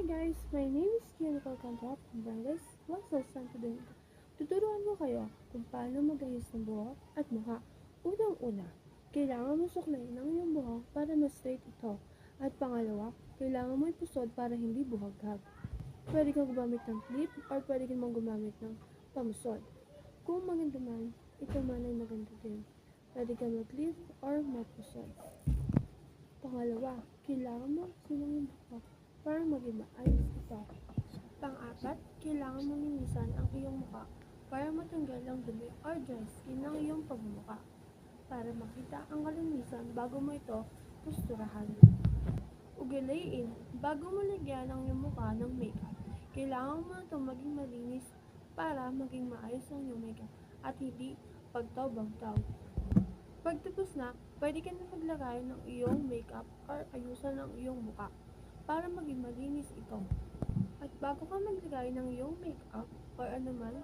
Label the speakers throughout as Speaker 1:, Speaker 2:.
Speaker 1: Hi guys, my name is Kian Calcantra from Barangay Wasal Santo Domingo. Tuturuan ko kayo kung paano magayos ng buhok at mukha. Unang-una, kailangan mo suklayin ang iyong buhok para mas straight ito. At pangalawa, kailangan mo ipusod para hindi buhaghag. Pwede kang gumamit ng clip or pwede kang gumamit ng pamusod. Kung maganda man, ito man ay maganda din. Pwede kang mag-clip or magpusod. Pangalawa, kailangan mo sinang yung buhok para maging maayos ito. Pang-apat, kailangan mo linisan ang iyong mukha para matanggal ang dumi or dry skin ng iyong pagmumukha para makita ang kalinisan bago mo ito pusturahan. Ugaliin, bago mo lagyan ang iyong mukha ng makeup, kailangan mo itong maging malinis para maging maayos ang iyong makeup at hindi pagtaw-bangtaw. Pagtapos na, pwede ka na maglagay ng iyong makeup or ayusan ang iyong mukha para maging malinis ito. At bago ka maglagay ng iyong makeup or anuman,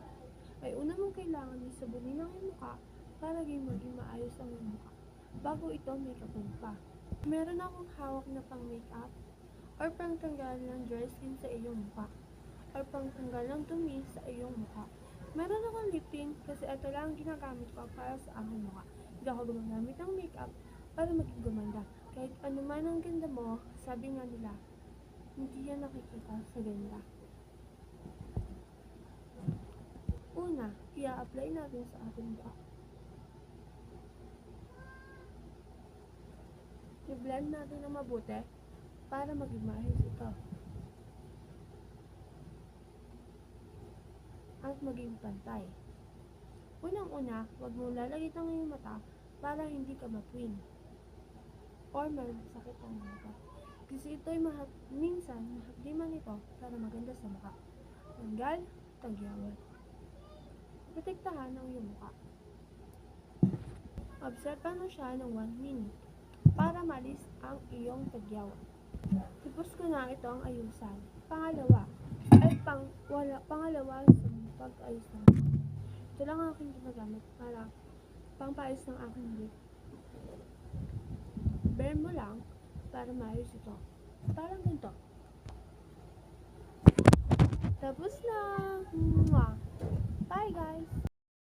Speaker 1: ay una mong kailangan isabunin ang iyong mukha para maging maayos ang iyong mukha bago ito make-upon pa. Meron akong hawak na pang makeup or pangtanggal ng dry skin sa iyong mukha or pangtanggal ng dumi sa iyong mukha. Meron akong lip tint kasi ito lang ang ginagamit ko para sa aking mukha. Hindi ako gumagamit ng makeup para maging gumanda. Kahit anuman ang ganda mo, sabi nga nila, hindi yan nakikita sa ganda. Una, i-apply natin sa ating mukha. I-blend natin ng mabuti para maging maayos ito. At maging pantay. Unang-una, huwag mo lalagay ng iyong mata para hindi ka matwin or masakit ang mata. Kasi ito'y minsan mahagdiman ito para maganda sa mukha. Tanggal, tagyawan. Protektahan ang iyong mukha. Obserbahan mo siya ng 1 minute para malis ang iyong tagyawan. Tapos ko na ito ang ayusan. Pangalawa sa pag-ayos ng mukha. Ito lang ang aking ginagamit para pangpaayos ng aking lip. Burn mo lang para maayos ito. Parang ganito. Tapos na. Bye guys!